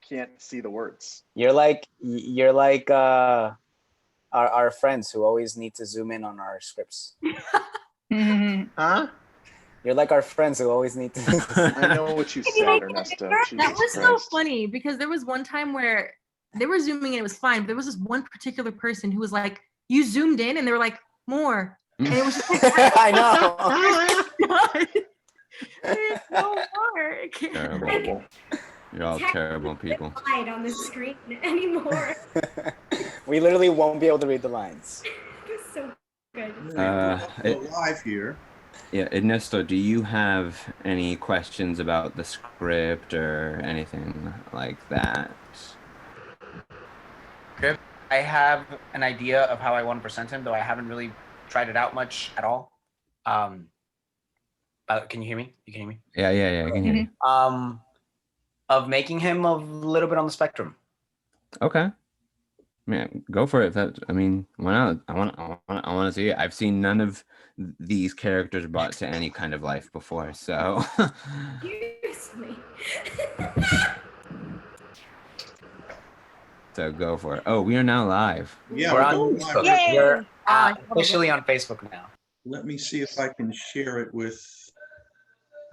can't see the words. You're like our friends who always need to zoom in on our scripts. Huh? You're like our friends who always need to. I know what you said, Ernesto. That Jesus was Christ. so funny because there was one time where they were zooming in, it was fine, but there was this one particular person who was like, you zoomed in, and they were like, more. And it was just like, I know. there's no more. It can't- Terrible. You're all terrible people. Hide on the screen anymore. We literally won't be able to read the lines. It's so good. Live here. Yeah, Ernesto, do you have any questions about the script or anything like that? I have an idea of how I want to present him, though I haven't really tried it out much at all. Can you hear me? You can hear me? Yeah, I can hear you. Of making him a little bit on the spectrum. Okay. Yeah, go for it. I mean, why not? I want to see it. I've seen none of these characters brought to any kind of life before, so. Seriously. So go for it. Oh, we are now live. Yeah, We're we're on going live. Facebook. We're officially on Facebook now. Let me see if I can share it with.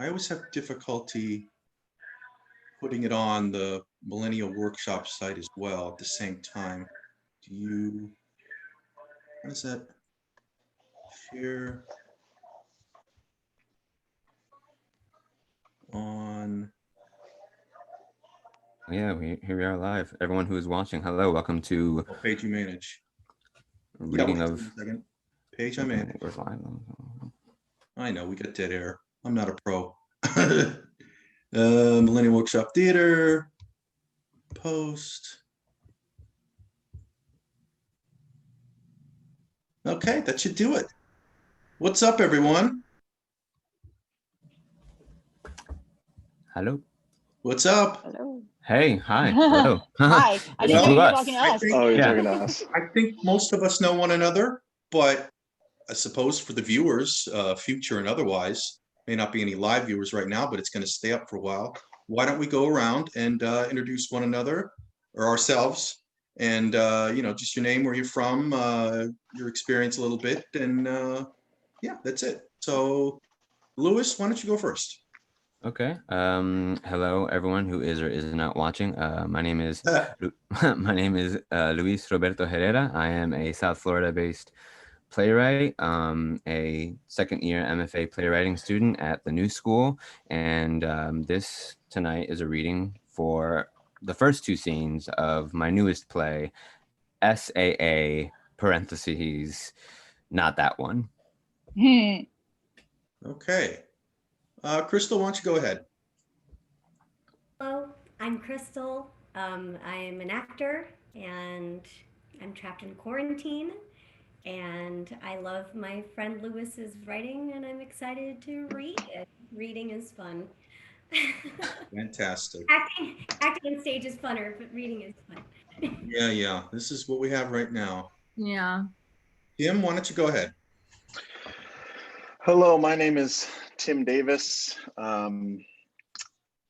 I always have difficulty putting it on the Millennial Workshop site as well at the same time. What is that? Share on. Yeah, here we are live. Everyone who is watching, hello, welcome to Page you manage. reading Yeah, of. Page I manage. Where's live? I know we got dead air. I'm not a pro. Millennial Workshop Theater. Post. Okay, that should do it. What's up, everyone? Hello. What's up? Hello. Hey, hi. Hello. Hi. I didn't know you were talking to us. Oh, you're Yeah. talking to us. I think most of us know one another, but I suppose for the viewers, future and otherwise, may not be any live viewers right now, but it's going to stay up for a while. Why don't we go around and introduce one another or ourselves, and just your name, where you're from, your experience a little bit, and yeah, that's it. So, Luis, why don't you go first? Okay. Hello, everyone who is or is not watching. My name is Luis Roberto Herrera. I am a South Florida-based playwright, a second-year MFA playwriting student at the New School, and this tonight is a reading for the first two scenes of my newest play, SAA (parentheses), not that one. Okay. Crystal, why don't you go ahead? Hello, I'm Crystal. I am an actor and I'm trapped in quarantine. And I love my friend Lewis's writing, and I'm excited to read it. Reading is fun. Fantastic. Acting on stage is funner, but reading is fun. Yeah. This is what we have right now. Yeah. Tim, why don't you go ahead? Hello, my name is Tim Davis.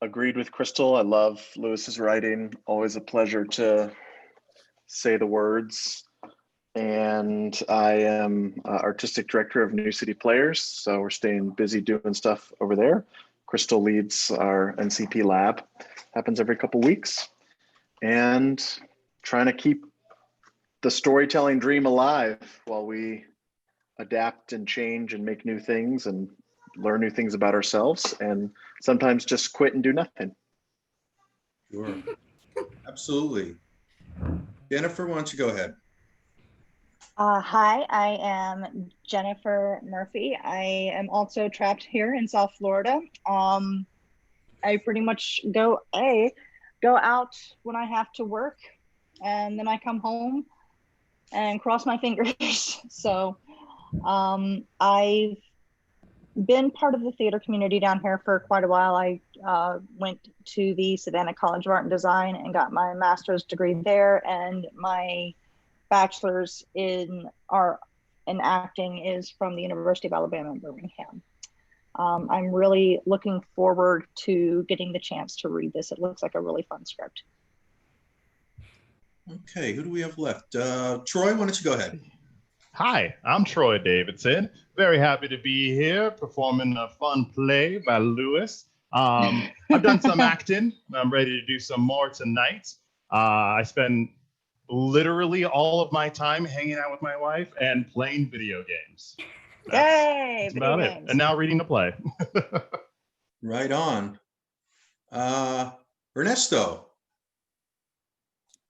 Agreed with Crystal. I love Lewis's writing. Always a pleasure to say the words. And I am artistic director of New City Players. So we're staying busy doing stuff over there. Crystal leads our NCP lab. Happens every couple weeks. And trying to keep the storytelling dream alive while we adapt and change and make new things and learn new things about ourselves, and sometimes just quit and do nothing. Sure. Absolutely. Jennifer, why don't you go ahead? Hi, I am Jennifer Murphy. I am also trapped here in South Florida. I pretty much go out when I have to work, and then I come home and cross my fingers. So I've been part of the theater community down here for quite a while. I went to the Savannah College of Art and Design and got my master's degree there, and my bachelor's in art and acting is from the University of Alabama in Birmingham. I'm really looking forward to getting the chance to read this. It looks like a really fun script. Okay, who do we have left? Troy, why don't you go ahead? Hi, I'm Troy Davidson. Very happy to be here performing a fun play by Lewis. I've done some acting. I'm ready to do some more tonight. I spend literally all of my time hanging out with my wife and playing video games. Yay! That's Video about it. games. And now reading the play. Right on. Ernesto.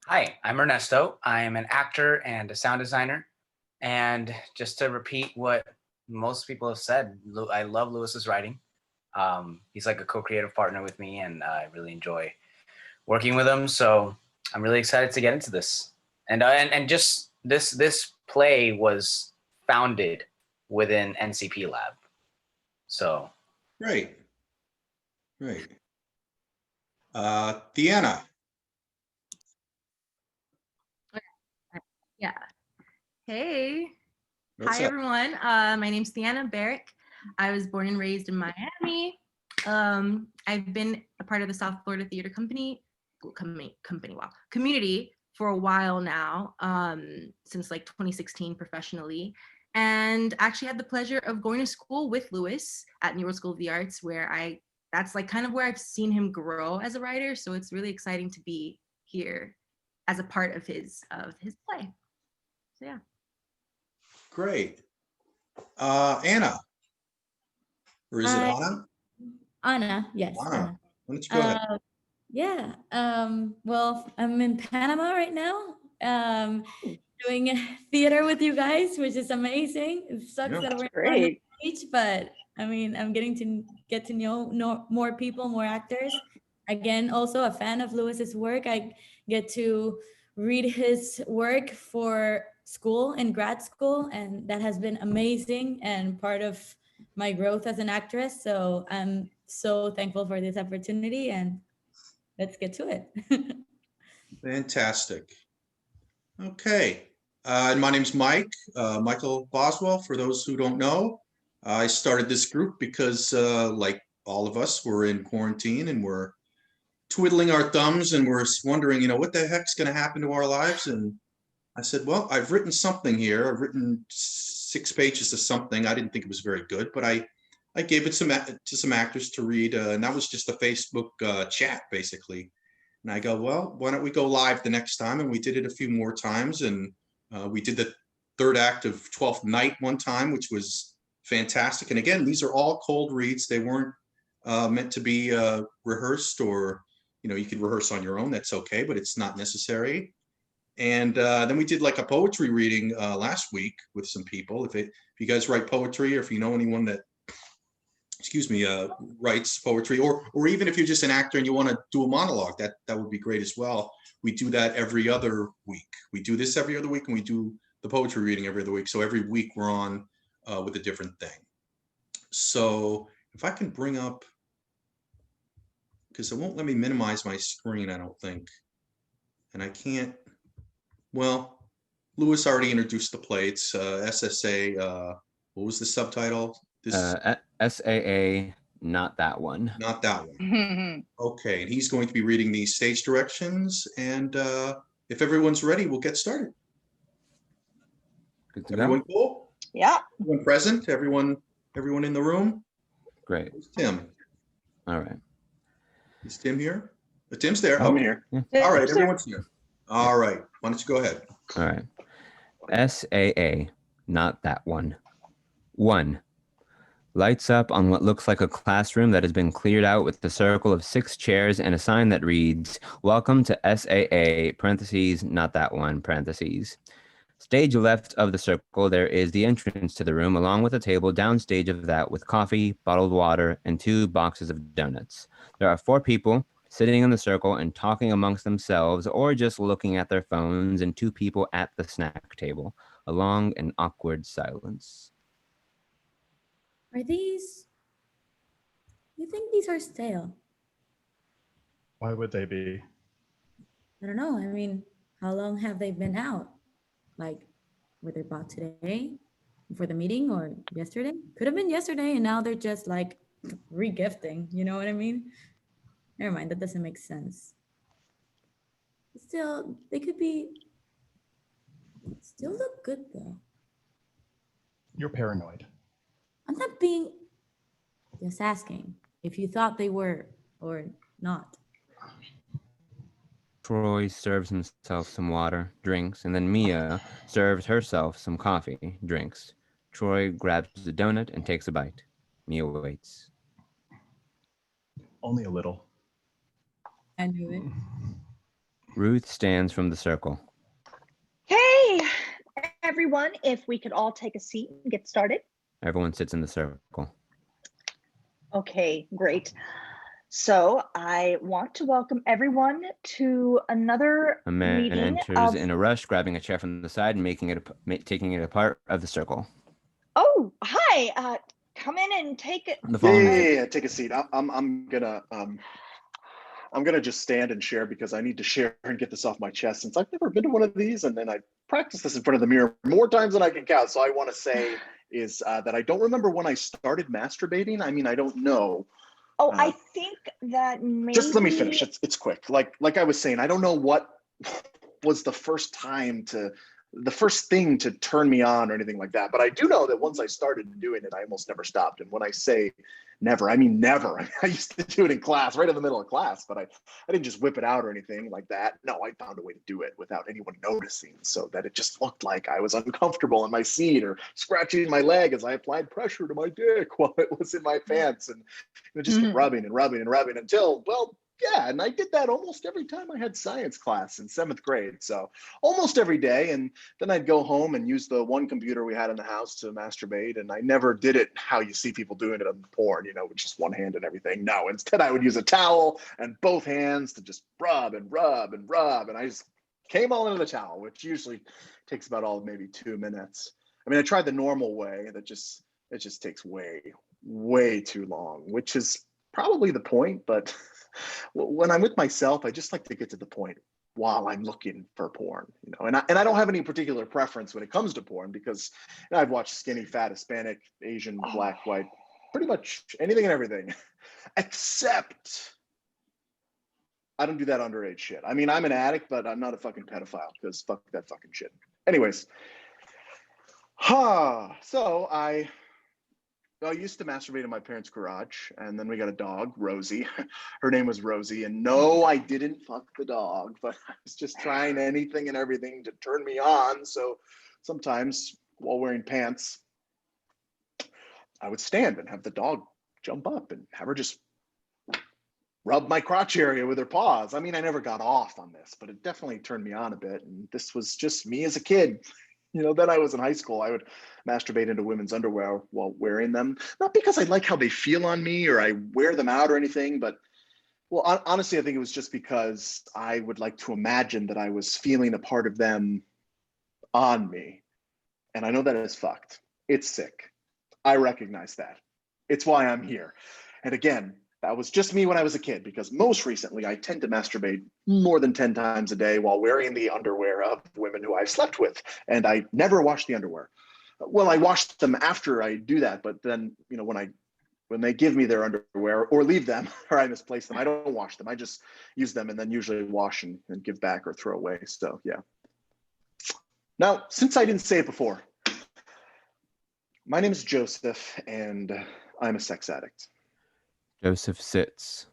Hi, I'm Ernesto. I am an actor and a sound designer. And just to repeat what most people have said, I love Lewis's writing. He's like a co-creative partner with me, and I really enjoy working with him. So I'm really excited to get into this. And just this play was founded within NCP Lab. So Great. Deanna. Yeah. Hey. What's Hi, up? everyone. My name's Theana Barrick. I was born and raised in Miami. I've been a part of the South Florida Theater community for a while now, since like 2016 professionally. And actually had the pleasure of going to school with Lewis at New York School of the Arts, that's like kind of where I've seen him grow as a writer. So it's really exciting to be here as a part of his play. So yeah. Great. Anna. Or is it Hi. Anna? Anna, yes. Anna. Why don't you go ahead? Yeah. Well, I'm in Panama right now, doing theater with you guys, which is amazing. It sucks Yeah. that we're not on the Great. stage, but I mean, I'm getting to get to know more people, more actors. Again, also a fan of Lewis's work. I get to read his work for school and grad school, and that has been amazing and part of my growth as an actress. So I'm so thankful for this opportunity, and let's get to it. Fantastic. Okay. And my name's Mike, Michael Boswell. For those who don't know, I started this group because, like all of us, we're in quarantine and we're twiddling our thumbs and we're wondering, what the heck's going to happen to our lives? And I said, well, I've written something here. I've written 6 pages of something. I didn't think it was very good, but I gave it to some actors to read, and that was just a Facebook chat, basically. And I go, well, why don't we go live the next time? And we did it a few more times, and we did the 3rd act of 12th Night one time, which was fantastic. And again, these are all cold reads. They weren't meant to be rehearsed, or you could rehearse on your own. That's okay, but it's not necessary. And then we did like a poetry reading last week with some people. If you guys write poetry, or if you know anyone that, writes poetry, or even if you're just an actor and you want to do a monologue, that would be great as well. We do that every other week. We do this every other week, and we do the poetry reading every other week. So every week we're on with a different thing. So if I can bring up, because it won't let me minimize my screen, I don't think. And I can't, well, Lewis already introduced the play. It's SSA, what was the subtitle? SAA, not that one. Not that one. Okay, and he's going to be reading the stage directions, and if everyone's ready, we'll get started. Good to Everyone go? cool? Yeah. Everyone present? Everyone in the room? Great. Where's Tim? All right. Is Tim here? Tim's there. I'm Okay. here. All right, everyone's here. All right, why don't you go ahead? All right. SAA, not that one. 1. Lights up on what looks like a classroom that has been cleared out with a circle of 6 chairs and a sign that reads, "Welcome to SAA, parentheses, not that one, parentheses." Stage left of the circle, there is the entrance to the room, along with a table downstage of that with coffee, bottled water, and 2 boxes of donuts. There are 4 people sitting in the circle and talking amongst themselves, or just looking at their phones, and 2 people at the snack table, a long and awkward silence. You think these are stale? Why would they be? I don't know. I mean, how long have they been out? Like, were they bought today for the meeting or yesterday? Could have been yesterday, and now they're just like regifting. You know what I mean? Never mind. That doesn't make sense. Still, they could be. Still look good though. You're paranoid. I'm not being. Just asking if you thought they were or not. Troy serves himself some water, drinks, and then Mia serves herself some coffee, drinks. Troy grabs the donut and takes a bite. Mia waits. Only a little. I knew it. Ruth stands from the circle. Hey, everyone, if we could all take a seat and get started. Everyone sits in the circle. Okay, great. So I want to welcome everyone to another A man meeting enters of. in a rush, grabbing a chair from the side and taking it a part of the circle. Oh, hi. Come in and take it. The following Yeah, take a seat. I'm gonna just stand and share because I need to share and get this off my chest since I've never been to one of these, and then I practiced this in front of the mirror more times than I can count. So I want to say is that I don't remember when I started masturbating. I mean, I don't know. Oh, I think that maybe. Just let me finish. It's quick. Like I was saying, I don't know what was the first thing to turn me on or anything like that. But I do know that once I started doing it, I almost never stopped. And when I say never, I mean never. I used to do it in class, right in the middle of class, but I didn't just whip it out or anything like that. No, I found a way to do it without anyone noticing so that it just looked like I was uncomfortable in my seat or scratching my leg as I applied pressure to my dick while it was in my pants and just kept rubbing and rubbing and rubbing until, well, yeah, and I did that almost every time I had science class in 7th grade. So almost every day. And then I'd go home and use the one computer we had in the house to masturbate. And I never did it how you see people doing it on porn, with just one hand and everything. No, instead I would use a towel and both hands to just rub and rub and rub. And I just came all into the towel, which usually takes about maybe 2 minutes. I mean, I tried the normal way it just takes way too long, which is probably the point, but when I'm with myself, I just like to get to the point while I'm looking for porn, and I don't have any particular preference when it comes to porn because I've watched skinny, fat, Hispanic, Asian, black, white, pretty much anything and everything, except I don't do that underage shit. I mean, I'm an addict, but I'm not a fucking pedophile because fuck that fucking shit. Anyways, so I used to masturbate in my parents' garage, and then we got a dog, Rosie. Her name was Rosie, and no, I didn't fuck the dog, but I was just trying anything and everything to turn me on. So sometimes while wearing pants, I would stand and have the dog jump up and have her just rub my crotch area with her paws. I mean, I never got off on this, but it definitely turned me on a bit. And this was just me as a kid. Then I was in high school. I would masturbate into women's underwear while wearing them. Not because I like how they feel on me or I wear them out or anything, but honestly, I think it was just because I would like to imagine that I was feeling a part of them on me. And I know that is fucked. It's sick. I recognize that. It's why I'm here. And again, that was just me when I was a kid, because most recently I tend to masturbate more than 10 times a day while wearing the underwear of women who I've slept with. And I never wash the underwear. Well, I wash them after I do that, but then, when they give me their underwear or leave them or I misplace them, I don't wash them. I just use them and then usually wash and give back or throw away. So yeah. Now, since I didn't say it before, my name is Joseph and I'm a sex addict. Joseph sits.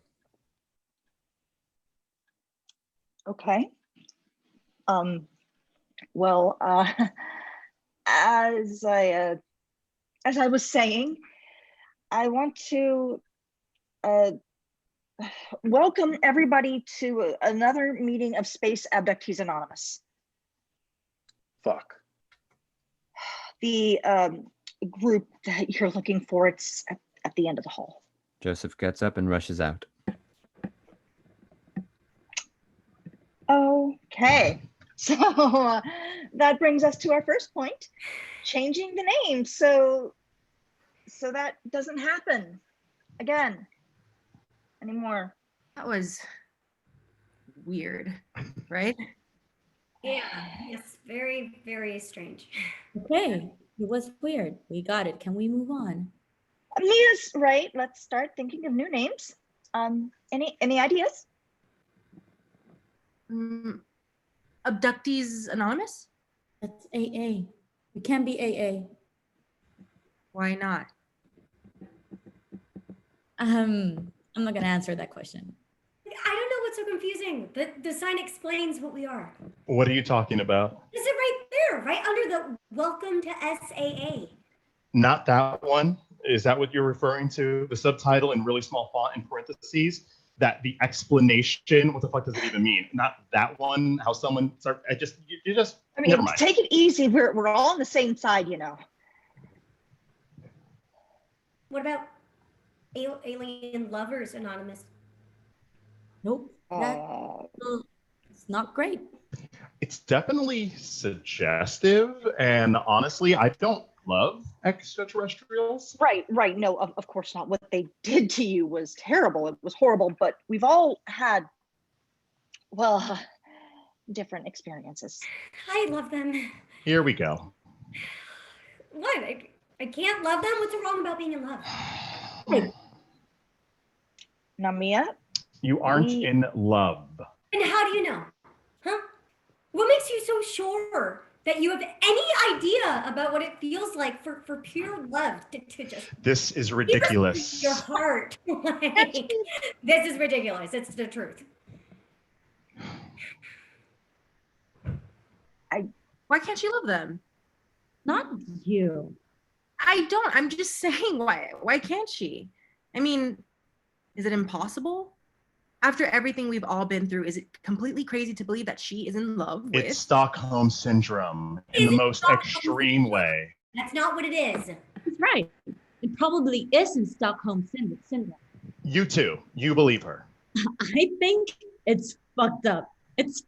Okay. Well, as I was saying, I want to welcome everybody to another meeting of Space Abductees Anonymous. Fuck. The group that you're looking for, it's at the end of the hall. Joseph gets up and rushes out. Okay, so that brings us to our first point, changing the name. So that doesn't happen again anymore. That was weird, right? Yeah, it's very, very strange. Okay, it was weird. We got it. Can we move on? Mia's right. Let's start thinking of new names. Any ideas? Abductees Anonymous? That's AA. It can't be AA. Why not? I'm not gonna answer that question. I don't know what's so confusing. The sign explains what we are. What are you talking about? Is it right there, right under the welcome to SAA? Not that one. Is that what you're referring to? The subtitle in really small font in parentheses? That the explanation, what the fuck does it even mean? Not that one, how someone start, you just, I mean, never mind. take it easy. We're all on the same side, you know. What about Alien Lovers Anonymous? Nope. That it's not great. It's definitely suggestive, and honestly, I don't love extraterrestrials. Right. No, of course not. What they did to you was terrible. It was horrible, but we've all had, well, different experiences. I love them. Here we go. What? I can't love them? What's wrong about being in love? Now, Mia, You aren't in love. And how do you know? Huh? What makes you so sure that you have any idea about what it feels like for pure love to just... This is ridiculous. Your heart. Like, this is ridiculous. It's the truth. Why can't she love them? Not you. I don't. I'm just saying, why can't she? I mean, is it impossible? After everything we've all been through, is it completely crazy to believe that she is in love with? It's Stockholm Syndrome in the most extreme way. That's not what it is. That's right. It probably isn't Stockholm Syndrome. You too. You believe her. I think it's fucked up. It's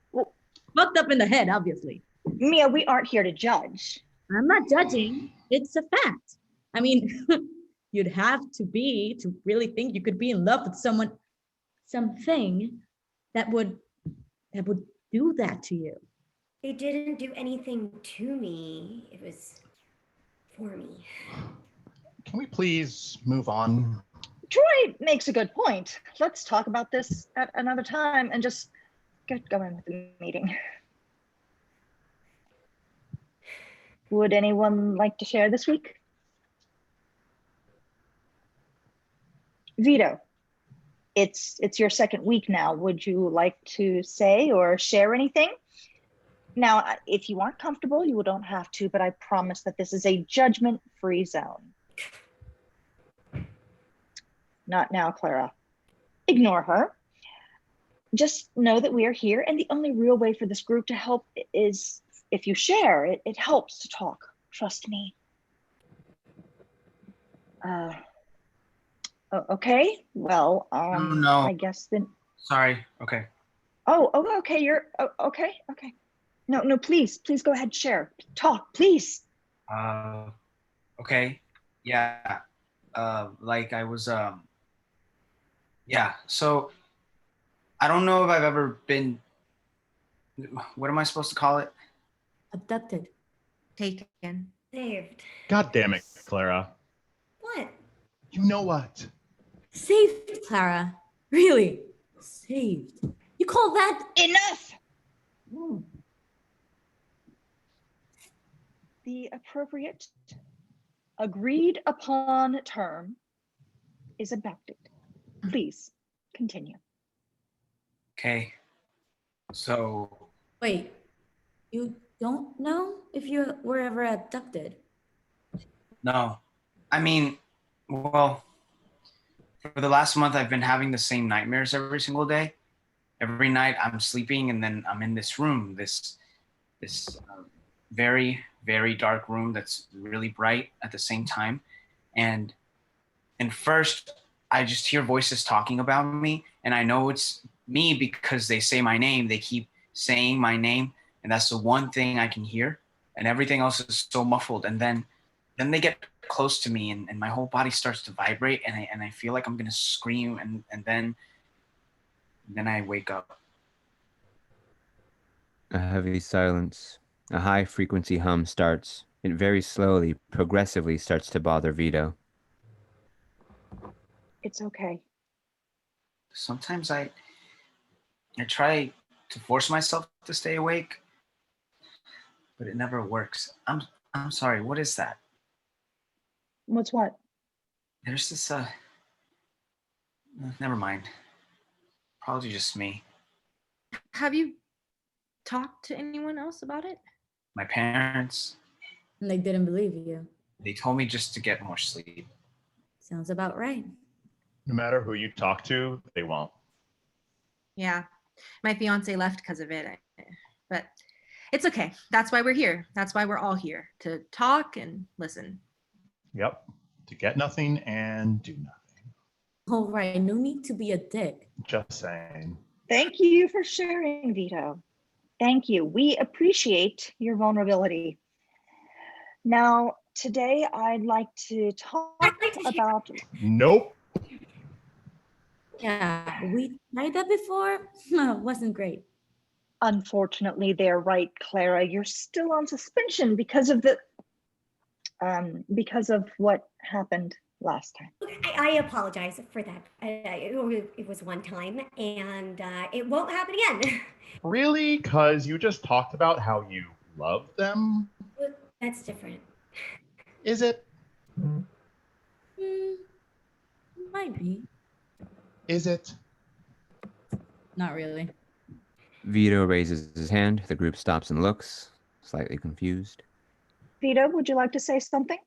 fucked up in the head, obviously. Mia, we aren't here to judge. I'm not judging. It's a fact. I mean, you'd have to really think you could be in love with someone, something that would do that to you. It didn't do anything to me. It was for me. Can we please move on? Troy makes a good point. Let's talk about this at another time and just get going with the meeting. Would anyone like to share this week? Vito, it's your second week now. Would you like to say or share anything? Now, if you aren't comfortable, you don't have to, but I promise that this is a judgment-free zone. Not now, Clara. Ignore her. Just know that we are here, and the only real way for this group to help is if you share. It helps to talk. Trust me. Okay. Well, no. I guess then. Sorry. Okay. Oh, okay. You're okay. Okay. No, please go ahead. Share. Talk, please. Okay. Yeah. Like I was, yeah. So I don't know if I've ever been, what am I supposed to call it? Abducted. Taken. Saved. God damn it, Clara. What? You know what? Saved, Clara. Really? Saved. You call that Enough? Oh. The appropriate, agreed upon term is abducted. Please continue. Okay. So. Wait, you don't know if you were ever abducted? No. I mean, well, for the last month, I've been having the same nightmares every single day. Every night I'm sleeping and then I'm in this room, this very, very dark room that's really bright at the same time. And first, I just hear voices talking about me, and I know it's me because they say my name. They keep saying my name, and that's the one thing I can hear, and everything else is so muffled. And then they get close to me, and my whole body starts to vibrate, and I feel like I'm gonna scream, and then I wake up. A heavy silence. A high frequency hum starts. It very slowly, progressively starts to bother Vito. It's okay. Sometimes I try to force myself to stay awake, but it never works. I'm sorry. What is that? What's what? There's this never mind. Probably just me. Have you talked to anyone else about it? My parents, And they didn't believe you. they told me just to get more sleep. Sounds about right. No matter who you talk to, they won't. Yeah, my fiance left because of it, but it's okay. That's why we're here. That's why we're all here, to talk and listen. Yep. To get nothing and do nothing. All right, no need to be a dick. Just saying. Thank you for sharing, Vito. Thank you. We appreciate your vulnerability. Now, today I'd like to talk about. Nope. Yeah, we tried that before. Wasn't great. Unfortunately, they're right, Clara. You're still on suspension because of what happened last time. I apologize for that. It was one time, and it won't happen again. Really? Because you just talked about how you love them? That's different. Is it? Might be. Is it? Not really. Vito raises his hand. The group stops and looks, slightly confused. Vito, would you like to say something?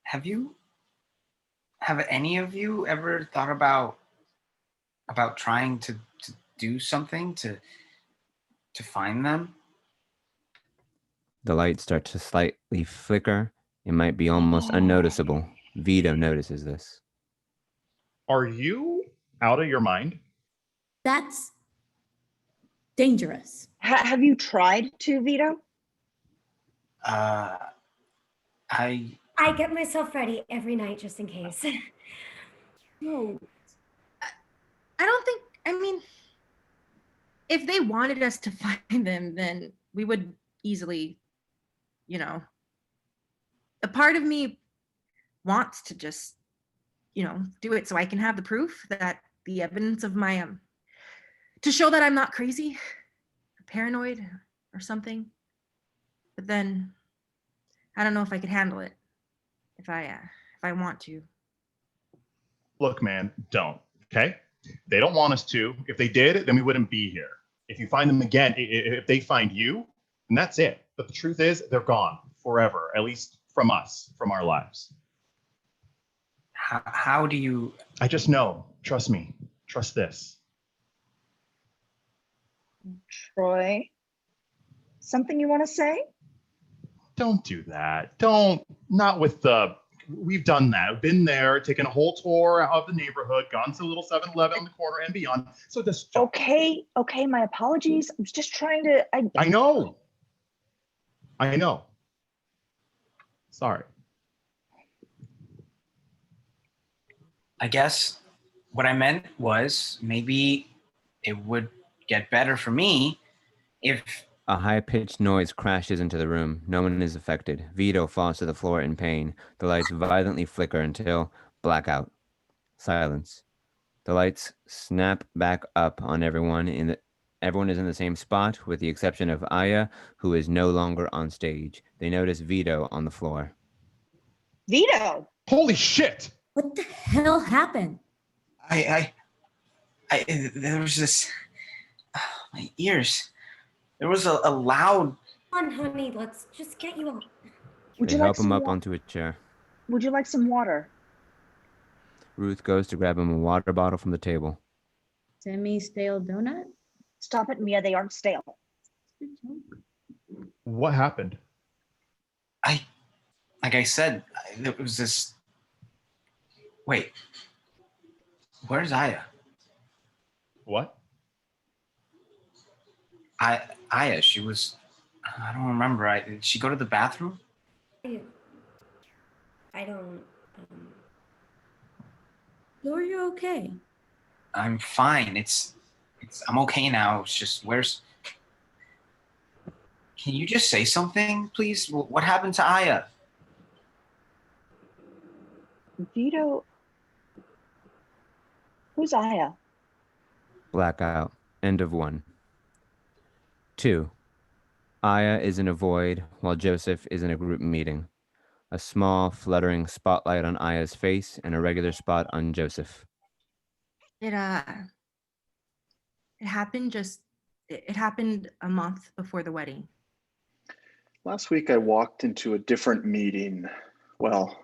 Have any of you ever thought about trying to do something to find them? The lights start to slightly flicker. It might be almost unnoticeable. Vito notices this. Are you out of your mind? That's dangerous. Have you tried to, Vito? I get myself ready every night just in case. No. I don't think, I mean, if they wanted us to find them, then we would easily, a part of me wants to just, do it so I can have the proof, that the evidence of my, to show that I'm not crazy, or paranoid or something. But then I don't know if I could handle it if I want to. Look, man, don't, okay? They don't want us to. If they did, then we wouldn't be here. If you find them again, if they find you, then that's it. But the truth is, they're gone forever, at least from us, from our lives. How do you... I just know. Trust me. Trust this. Troy, something you want to say? Don't do that. Not with we've done that. We've been there, taken a whole tour of the neighborhood, gone to the little 7-Eleven on the corner and beyond. So this. Okay, my apologies. I was just trying to. I know. Sorry. I guess what I meant was maybe it would get better for me if... A high-pitched noise crashes into the room. No one is affected. Vito falls to the floor in pain. The lights violently flicker until blackout. Silence. The lights snap back up on everyone. Everyone is in the same spot, with the exception of Aya, who is no longer on stage. They notice Vito on the floor. Vito! Holy shit! What the hell happened? There was this... my ears. There was a loud... Come on, honey, let's just get you up. They help him up onto a chair. Would you like some water? Ruth goes to grab him a water bottle from the table. Semi-stale donut? Stop it, Mia. They aren't stale. What happened? Like I said, there was this... Wait. Where's Aya? What? Aya, she was... I don't remember. Did she go to the bathroom? I don't... You're okay. I'm fine. I'm okay now. It's just, where's... Can you just say something, please? What happened to Aya? Vito... Who's Aya? Blackout. End of 1. 2. Aya is in a void while Joseph is in a group meeting. A small, fluttering spotlight on Aya's face and a regular spot on Joseph. It it happened it happened a month before the wedding. Last week I walked into a different meeting. Well,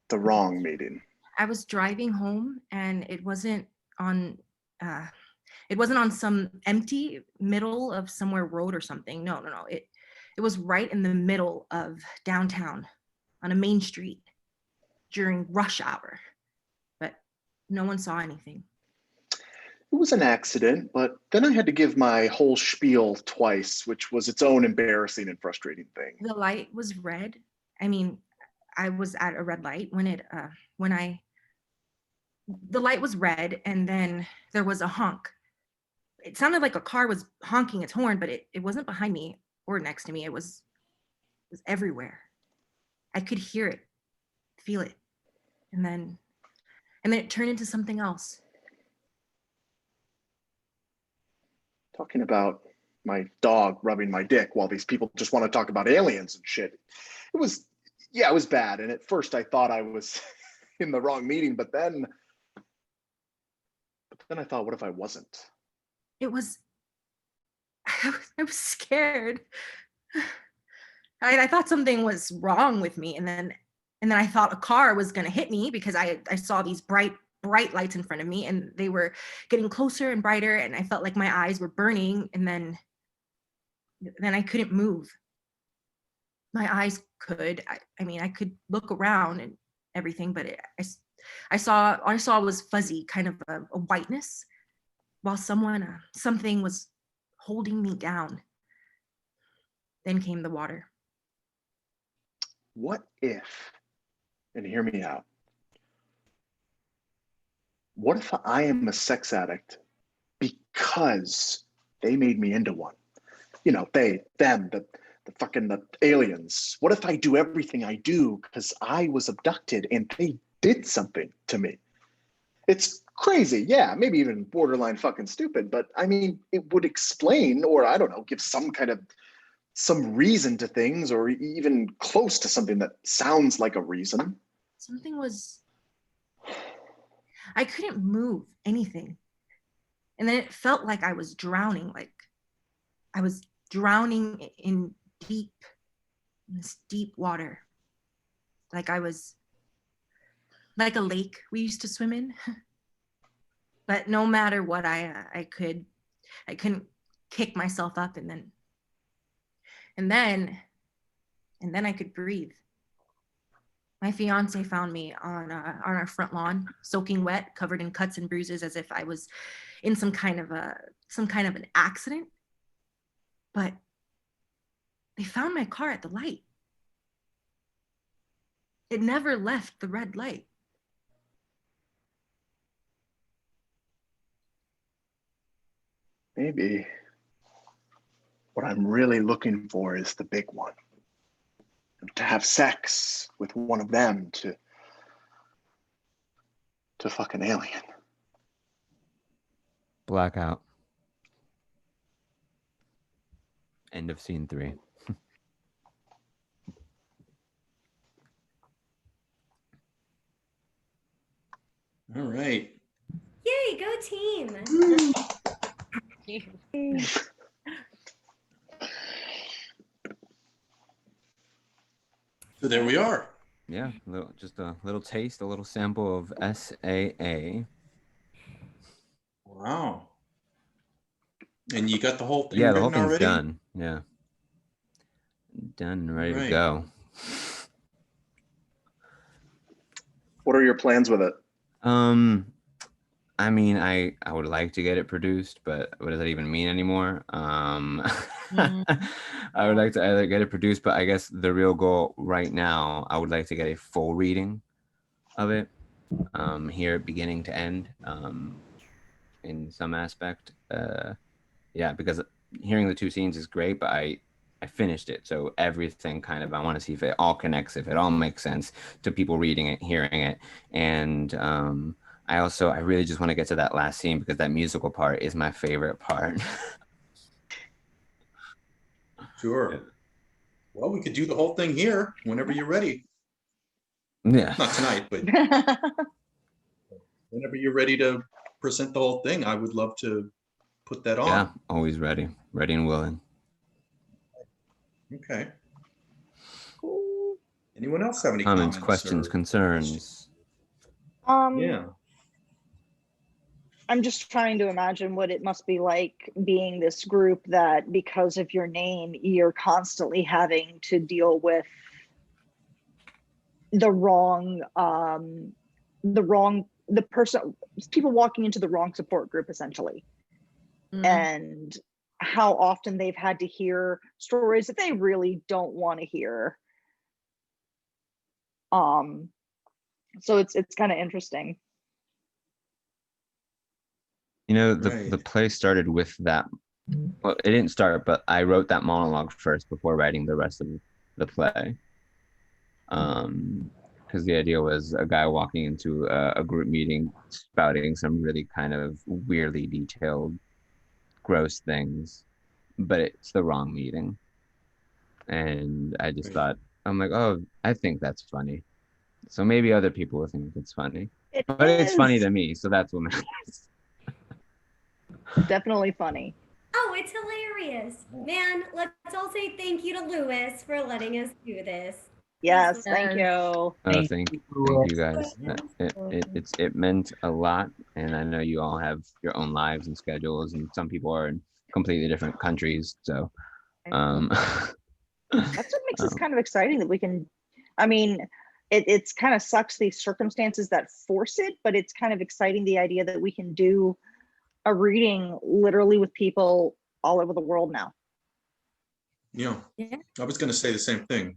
the wrong meeting. I was driving home and it wasn't on some empty middle of somewhere road or something. No. It was right in the middle of downtown on a main street during rush hour. But no one saw anything. It was an accident, but then I had to give my whole spiel twice, which was its own embarrassing and frustrating thing. The light was red. I mean, I was at a red light the light was red and then there was a honk. It sounded like a car was honking its horn, but it wasn't behind me or next to me. It was everywhere. I could hear it, feel it. And then it turned into something else. Talking about my dog rubbing my dick while these people just want to talk about aliens and shit. It was bad. And at first I thought I was in the wrong meeting, but then I thought, what if I wasn't? I was scared. I thought something was wrong with me. And then I thought a car was going to hit me because I saw these bright lights in front of me and they were getting closer and brighter. And I felt like my eyes were burning. And then I couldn't move. My eyes could. I could look around and everything, but all I saw was fuzzy, kind of a whiteness, while something was holding me down. Then came the water. What if, and hear me out, what if I am a sex addict because they made me into one? You know, the aliens. What if I do everything I do because I was abducted and they did something to me? It's crazy. Yeah, maybe even borderline fucking stupid, but I mean, it would explain, or I don't know, give some reason to things, or even close to something that sounds like a reason. I couldn't move anything. And then it felt like I was drowning, like I was drowning in this deep water. Like I was like a lake we used to swim in. But no matter what, I couldn't kick myself up, and then I could breathe. My fiance found me on our front lawn, soaking wet, covered in cuts and bruises, as if I was in some kind of an accident. But they found my car at the light. It never left the red light. Maybe what I'm really looking for is the big one. To have sex with one of them, to fuck an alien. Blackout. End of scene 3. All right. Yay, go team. So there we are. Yeah, just a little taste, a little sample of SAA. Wow. And you got the whole thing Yeah, the whole written thing's already? done. Yeah. Done and ready to Right. go. What are your plans with it? I mean, I would like to get it produced, but what does that even mean anymore? I would like to either get it produced, but I guess the real goal right now, I would like to get a full reading of it, here beginning to end, in some aspect. Yeah, because hearing the 2 scenes is great, but I finished it, so everything kind of, I want to see if it all connects, if it all makes sense to people reading it, hearing it, and I really just want to get to that last scene because that musical part is my favorite part. Sure. Well, we could do the whole thing here whenever you're ready. Yeah. Not tonight, but whenever you're ready to present the whole thing, I would love to put that on. Yeah, always ready and willing. Okay. Anyone else have any Comments, comments? questions, or- concerns? Yeah. I'm just trying to imagine what it must be like being this group that because of your name, you're constantly having to deal with the person, people walking into the wrong support group essentially. And how often they've had to hear stories that they really don't want to hear. So it's kind of interesting. You know, Right. the play started with that. Well, it didn't start, but I wrote that monologue first before writing the rest of the play. Because the idea was a guy walking into a group meeting spouting some really kind of weirdly detailed, gross things, but it's the wrong meeting. And I just thought, I'm like, oh, I think that's funny. So maybe other people will think it's funny. But it's funny to me, so that's what matters. Definitely funny. Oh, it's hilarious. Man, let's all say thank you to Lewis for letting us do this. Yes, thank you. Oh, thank you guys. It meant a lot, and I know you all have your own lives and schedules, and some people are in completely different countries. So, That's what makes this kind of exciting that we can. I mean, it's kind of sucks these circumstances that force it, but it's kind of exciting the idea that we can do a reading literally with people all over the world now. Yeah. Yeah. I was going to say the same thing.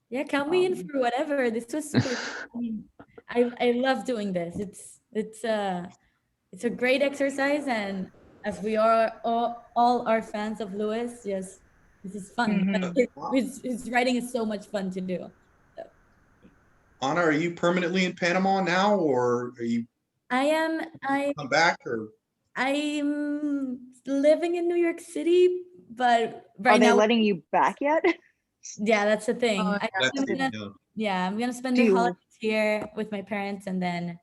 Yeah, count me in for whatever. This was super. I mean, I love doing this. It's a great exercise, and as we are all are fans of Lewis, yes, this is fun. His writing is so much fun to do. So. Anna, are you permanently in Panama now, or are you come back, or? I'm living in New York City, but are they letting you back yet? Yeah, that's the thing. Oh, I'm gonna spend the holidays here with my parents, and then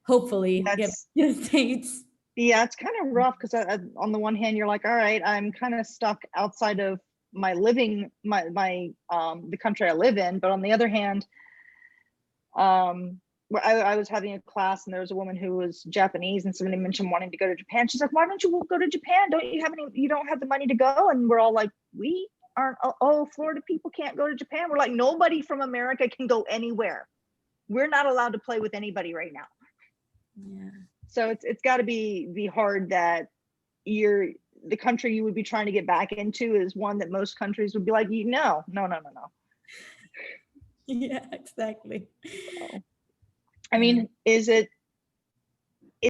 hopefully get back to the States. Yeah, it's kind of rough because on the one hand, you're like, all right, I'm kind of stuck outside of my living, the country I live in. But on the other hand, I was having a class and there was a woman who was Japanese and somebody mentioned wanting to go to Japan. She's like, why don't you go to Japan? You don't have the money to go? And we're all like, we aren't, Florida people can't go to Japan. We're like, nobody from America can go anywhere. We're not allowed to play with anybody right now. Yeah. So it's got to be hard that the country you would be trying to get back into is one that most countries would be like, no. Yeah, exactly. So, I mean, is it